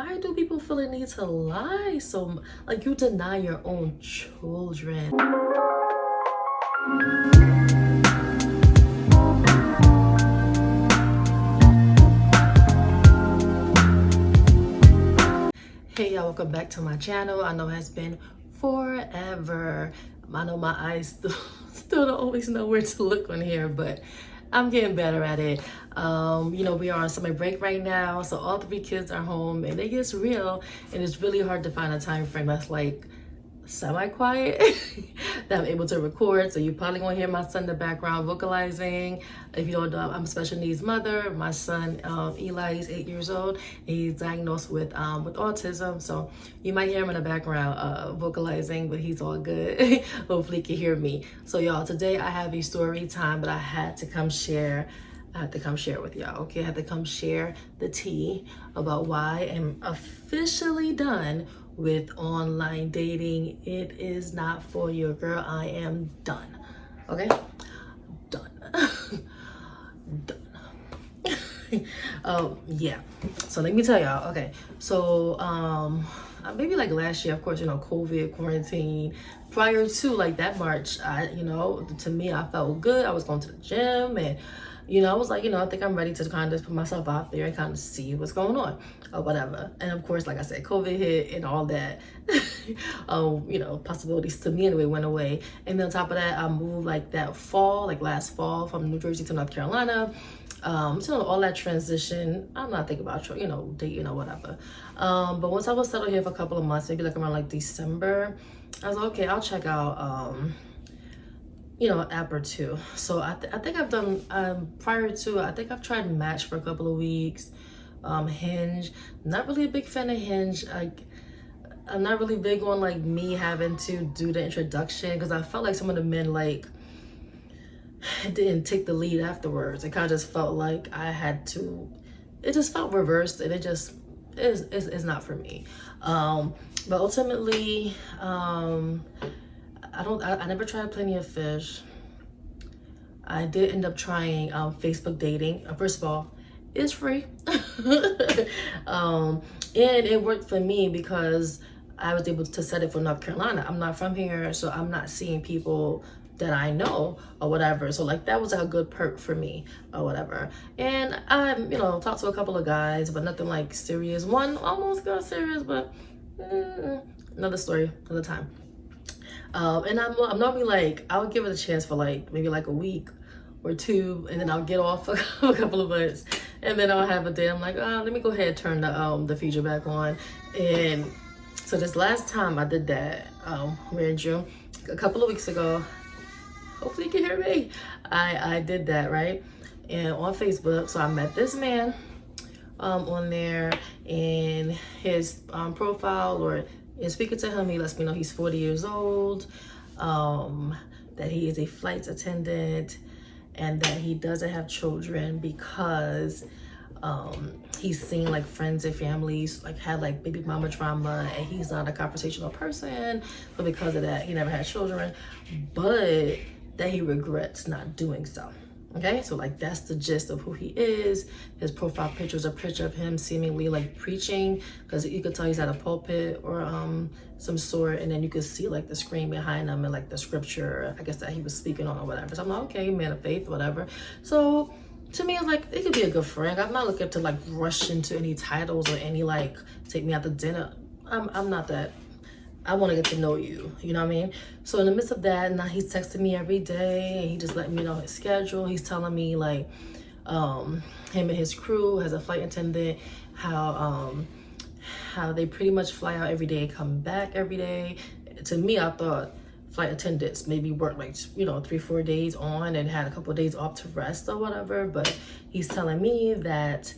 why do people feel the need to lie so like you deny your own children? Hey y'all, welcome back to my channel. I know it has been forever. I know my eyes still don't always know where to look on here, but I'm getting better at it. You know, we are on summer break right now, so all 3 kids are home and it gets real, and it's really hard to find a time frame that's like semi-quiet that I'm able to record. So you probably won't hear my son in the background vocalizing. If you don't know, I'm a special needs mother. My son Eli is 8 years old. He's diagnosed with autism, so you might hear him in the background vocalizing, but he's all good. Hopefully he can hear me. So y'all, today I have a story time that I had to come share. With y'all, okay? I had to come share the tea about why I'm officially done with online dating. It is not for you, girl. I am done. Okay? Done. Done. Yeah. So let me tell y'all. Okay. So maybe like last year, of course, you know, COVID, quarantine. Prior to like that March, to me, I felt good. I was going to the gym and I was like, I think I'm ready to kind of just put myself out there and kind of see what's going on or whatever. And of course, like I said, COVID hit and all that, possibilities to me anyway went away. And then on top of that, I moved like that fall, like last fall from New Jersey to North Carolina. So all that transition, I'm not thinking about, dating or whatever. But once I was settled here for a couple of months, maybe like around like December, I was like, okay, I'll check out, an app or two. So I think I've done prior to, I think I've tried Match for a couple of weeks. Hinge, not really a big fan of Hinge. I'm not really big on like me having to do the introduction, because I felt like some of the men like didn't take the lead afterwards. It kind of just felt like I had to, it just felt reversed, and it just is not for me. But ultimately, I never tried Plenty of Fish. I did end up trying Facebook dating. First of all, it's free. And it worked for me because I was able to set it for North Carolina. I'm not from here, so I'm not seeing people that I know or whatever. So like that was a good perk for me or whatever. And I, talked to a couple of guys, but nothing like serious. One almost got serious, but another story, another time. And I'm normally like, I would give it a chance for like maybe like a week or two, and then I'll get off for a couple of months, and then I'll have a day. I'm like, let me go ahead and turn the feature back on. And so this last time I did that, we're in June, a couple of weeks ago. Hopefully you can hear me. I did that, right? And on Facebook, so I met this man on there, and his profile, or in speaking to him, he lets me know he's 40 years old, that he is a flight attendant, and that he doesn't have children because he's seen like friends and families like had like baby mama drama, and he's not a conversational person, but because of that he never had children, but that he regrets not doing so. Okay, so like that's the gist of who he is. His profile picture is a picture of him seemingly like preaching, because you could tell he's at a pulpit or some sort, and then you could see like the screen behind him and like the scripture, I guess, that he was speaking on or whatever. So I'm like, okay, man of faith, whatever. So to me, it's like, it could be a good friend. I'm not looking to like rush into any titles or any like take me out to dinner. I'm not that. I want to get to know you, you know what I mean? So in the midst of that, now he's texting me every day, and he just let me know his schedule. He's telling me like him and his crew as a flight attendant, how they pretty much fly out every day, come back every day. To me, I thought flight attendants maybe work like 3-4 days on and had a couple of days off to rest or whatever. But he's telling me that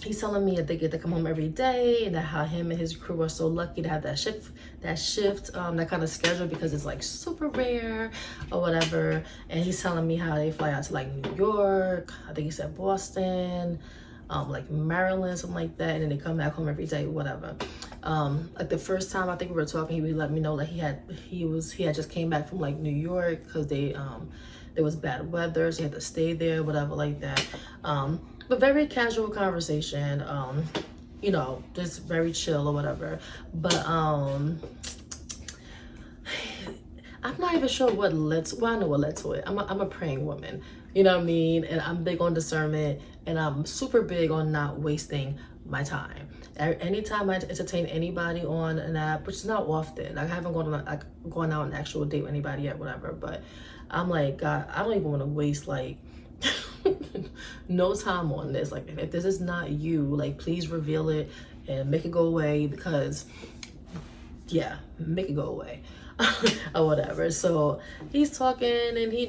they get to come home every day, and that how him and his crew are so lucky to have that shift, that kind of schedule, because it's like super rare or whatever. And he's telling me how they fly out to like New York, I think he said Boston, like Maryland, something like that, and then they come back home every day, whatever. Like the first time I think we were talking, he would let me know that he had just came back from like New York, because there was bad weather, so he had to stay there, whatever like that. But very casual conversation. you know, just very chill or whatever. But I'm not even sure what led to, well, I know what led to it. I'm a praying woman, you know what I mean? And I'm big on discernment, and I'm super big on not wasting my time. Anytime I entertain anybody on an app, which is not often, I haven't gone on, like, gone out on an actual date with anybody yet, whatever, but I'm like, God, I don't even want to waste like no time on this. Like, if this is not you, like, please reveal it and make it go away, because yeah, make it go away. Or whatever. So he's talking, and he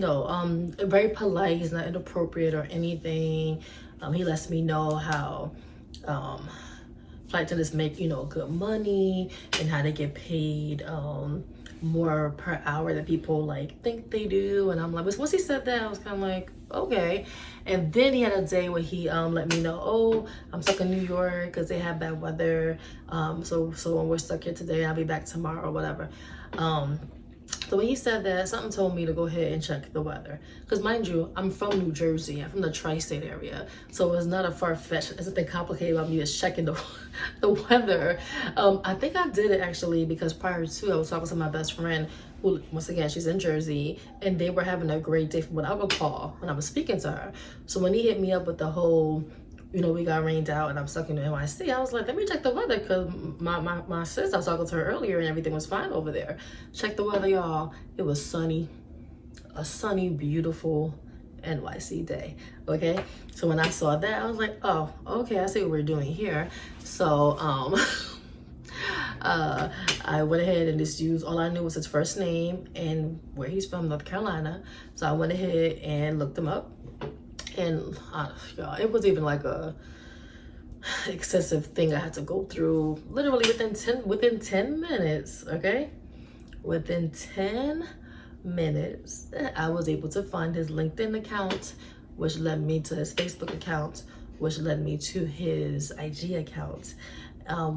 very polite, he's not inappropriate or anything. He lets me know how flight attendants make, you know, good money, and how they get paid more per hour than people like think they do. And I'm like, once he said that, I was kind of like, okay. And then he had a day where he let me know, oh, I'm stuck in New York because they have bad weather, so when we're stuck here today, I'll be back tomorrow or whatever. So when he said that, something told me to go ahead and check the weather. Because mind you, I'm from New Jersey. I'm from the tri-state area. So it's not a far-fetched, it's nothing complicated about me just checking the weather. I think I did it actually because prior to, I was talking to my best friend who, once again, she's in Jersey, and they were having a great day from what I would call when I was speaking to her. So when he hit me up with the whole, you know, we got rained out and I'm stuck in NYC, I was like, let me check the weather, because my sis, I was talking to her earlier and everything was fine over there. Check the weather, y'all. It was sunny. A sunny, beautiful NYC day, okay? So when I saw that, I was like, oh, okay, I see what we're doing here. So I went ahead and just used, all I knew was his first name and where he's from, North Carolina. So I went ahead and looked him up. And y'all, it was even like a excessive thing I had to go through. Literally within 10 minutes, okay? Within 10 minutes, I was able to find his LinkedIn account, which led me to his Facebook account, which led me to his IG account,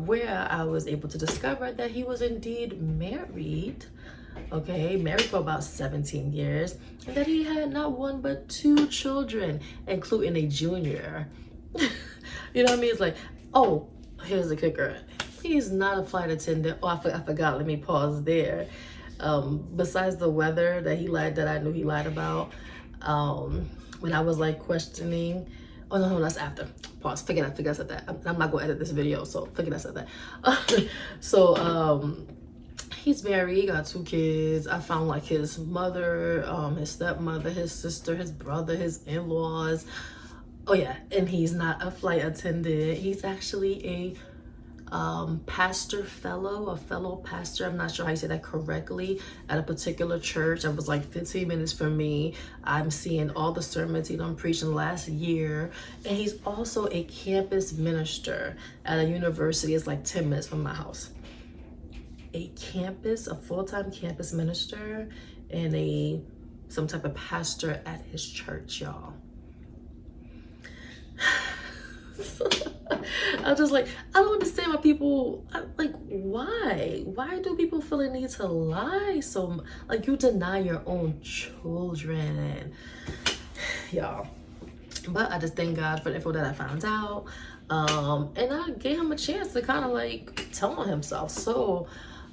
where I was able to discover that he was indeed married. Okay, married for about 17 years, and that he had not one but 2 children, including a junior. You know what I mean? It's like, oh, here's the kicker. He's not a flight attendant. Oh, I forgot. Let me pause there. Besides the weather that he lied, that I knew he lied about, when I was like questioning, oh no, that's after. Pause. Forget I said that. I'm not gonna edit this video, so forget I said that. So he's married, he got 2 kids. I found like his mother, his stepmother, his sister, his brother, his in-laws. Oh yeah, and he's not a flight attendant. He's actually a fellow pastor. I'm not sure how you say that correctly, at a particular church. That was like 15 minutes from me. I'm seeing all the sermons he done preached in the last year. And he's also a campus minister at a university. It's like 10 minutes from my house. A full-time campus minister, and some type of pastor at his church, y'all. I was just like, I don't understand why people, like, why do people feel the need to lie so much? Like, you deny your own children, y'all. But I just thank God for the info that I found out, and I gave him a chance to kind of like tell on himself. So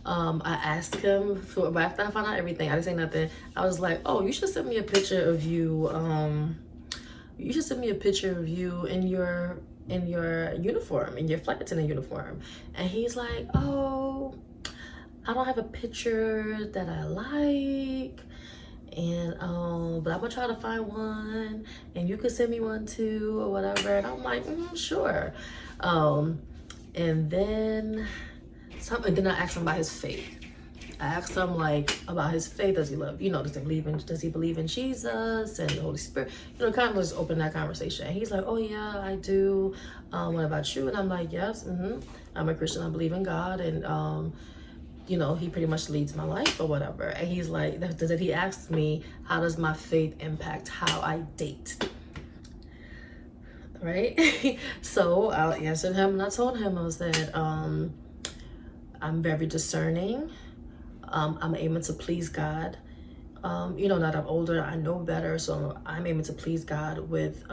I asked him but after I found out everything, I didn't say nothing. I was like, oh, you should send me a picture of you. You should send me a picture of you in your uniform, in your flight attendant uniform. And he's like, oh, I don't have a picture that I like, and but I'm gonna try to find one, and you could send me one too or whatever. And I'm like, sure. And then I asked him about his faith. I asked him like about his faith. Does he love, does he believe in Jesus and the Holy Spirit? Kind of just open that conversation. And he's like, oh yeah, I do. What about you? And I'm like, yes, I'm a Christian. I believe in God, and he pretty much leads my life or whatever. And he's like, he asked me, how does my faith impact how I date? Right? So I answered him, and I told him, I said, I'm very discerning. I'm aiming to please God. Now that I'm older, I know better, so I'm aiming to please God with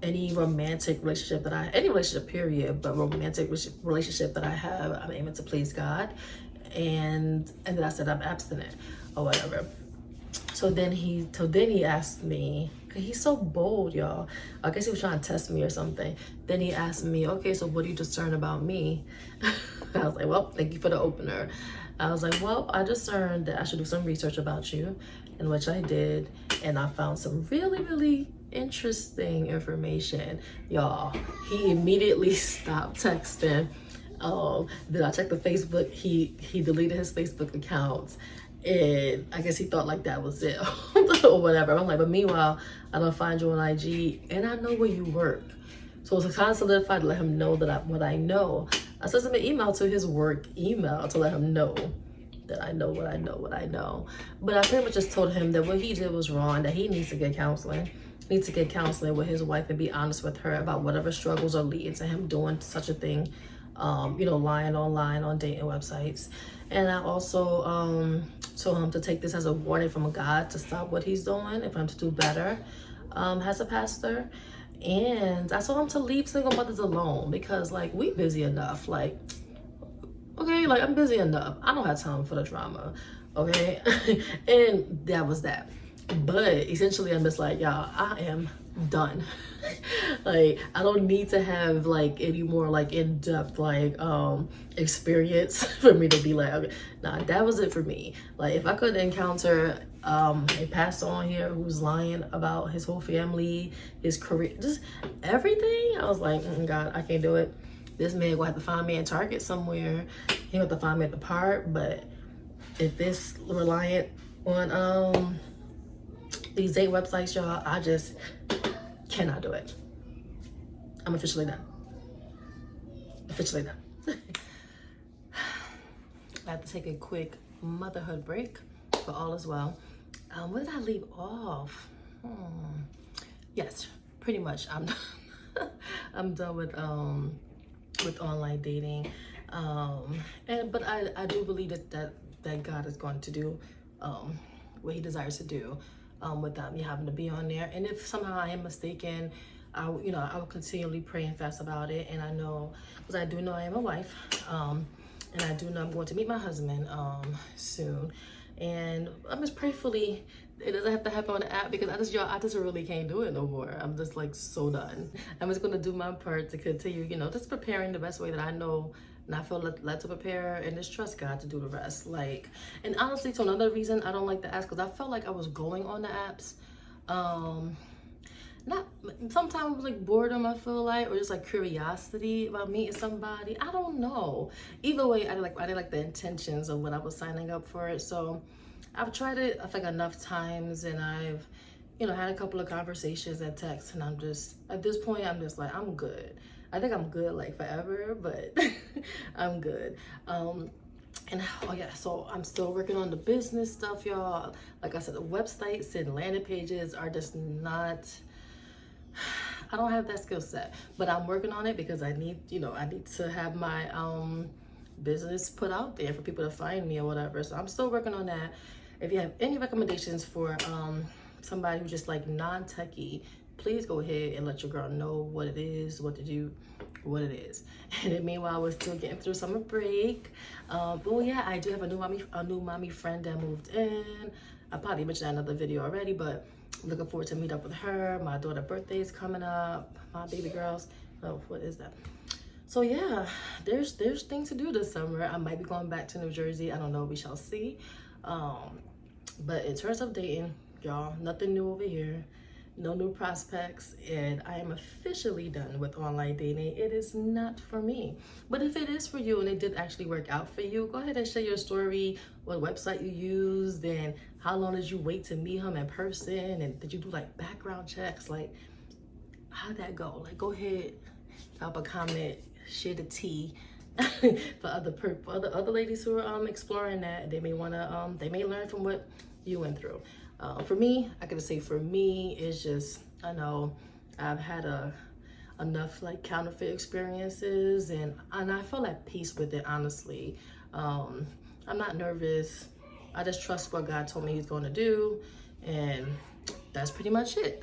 any romantic relationship any relationship period, but romantic relationship that I have, I'm aiming to please God. And then I said I'm abstinent or whatever. So then he asked me, cause he's so bold, y'all. I guess he was trying to test me or something. Then he asked me, okay, so what do you discern about me? I was like, well, thank you for the opener. I was like, well, I discerned that I should do some research about you, in which I did, and I found some really, really interesting information, y'all. He immediately stopped texting. Then I checked the Facebook. He deleted his Facebook account, and I guess he thought like that was it or whatever. I'm like, but meanwhile, I don't find you on IG, and I know where you work. So it's kind of solidified to let him know that what I know. I sent him an email to his work email to let him know that I know what I know. But I pretty much just told him that what he did was wrong, that he needs to get counseling. He needs to get counseling with his wife and be honest with her about whatever struggles are leading to him doing such a thing, lying online on dating websites. And I also told him to take this as a warning from God to stop what he's doing and for him to do better as a pastor. And I told him to leave single mothers alone because, like, we busy enough. Like, okay, like, I'm busy enough. I don't have time for the drama, okay? And that was that. But essentially, I'm just like, y'all, I am done. Like, I don't need to have, like, any more, like, in-depth, like, experience for me to be like, okay, nah, that was it for me. Like, if I could encounter a pastor on here who's lying about his whole family, his career, just everything, I was like, God, I can't do it. This man will have to find me in Target somewhere. He will have to find me at the park. But if it's reliant on these date websites, y'all, I just cannot do it. I'm officially done. Officially done. I have to take a quick motherhood break, but all is well. Where did I leave off? Yes, pretty much. I'm done. I'm done with online dating, but I do believe that God is going to do what He desires to do without me having to be on there. And if somehow I am mistaken, I will continually pray and fast about it. And I know, because I do know I am a wife, and I do know I'm going to meet my husband soon. And I'm just prayerfully, it doesn't have to happen on the app, because I just really can't do it no more. I'm just like so done. I'm just gonna do my part to continue, just preparing the best way that I know and I feel led to prepare, and just trust God to do the rest. Like, and honestly, so another reason I don't like the apps, because I felt like I was going on the apps, not sometimes like boredom, I feel like, or just like curiosity about meeting somebody. I don't know. Either way, I didn't like the intentions of what I was signing up for it. So I've tried it, I think, enough times, and I've had a couple of conversations and texts, and I'm just, at this point, I'm just like, I'm good. I think I'm good like forever, but I'm good. And oh yeah, so I'm still working on the business stuff, y'all. Like I said, the websites and landing pages are just not, I don't have that skill set, but I'm working on it, because I need to have my business put out there for people to find me or whatever. So I'm still working on that. If you have any recommendations for somebody who's just like non-techie, please go ahead and let your girl know what it is, what to do, what it is. And then meanwhile, we're still getting through summer break. But yeah, I do have a new mommy friend that moved in. I probably mentioned that in another video already, but I'm looking forward to meet up with her. My daughter's birthday is coming up. My baby girls. Oh, what is that? So yeah, there's things to do this summer. I might be going back to New Jersey. I don't know. We shall see. But in terms of dating, y'all, nothing new over here. No new prospects, and I am officially done with online dating. It is not for me. But if it is for you and it did actually work out for you, go ahead and share your story, what website you used, and how long did you wait to meet him in person, and did you do like background checks? Like, how'd that go? Like, go ahead, drop a comment, share the tea for other ladies who are exploring that. They may learn from what you went through. For me, I gotta say, for me, it's just, I know I've had enough like counterfeit experiences, and I feel at peace with it, honestly. I'm not nervous. I just trust what God told me He's going to do, and that's pretty much it.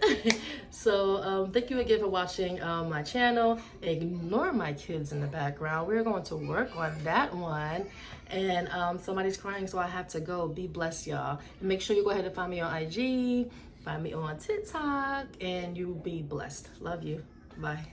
So thank you again for watching my channel. Ignore my kids in the background. We're going to work on that one. And somebody's crying, so I have to go. Be blessed, y'all. And make sure you go ahead and find me on IG, find me on TikTok, and you be blessed. Love you. Bye.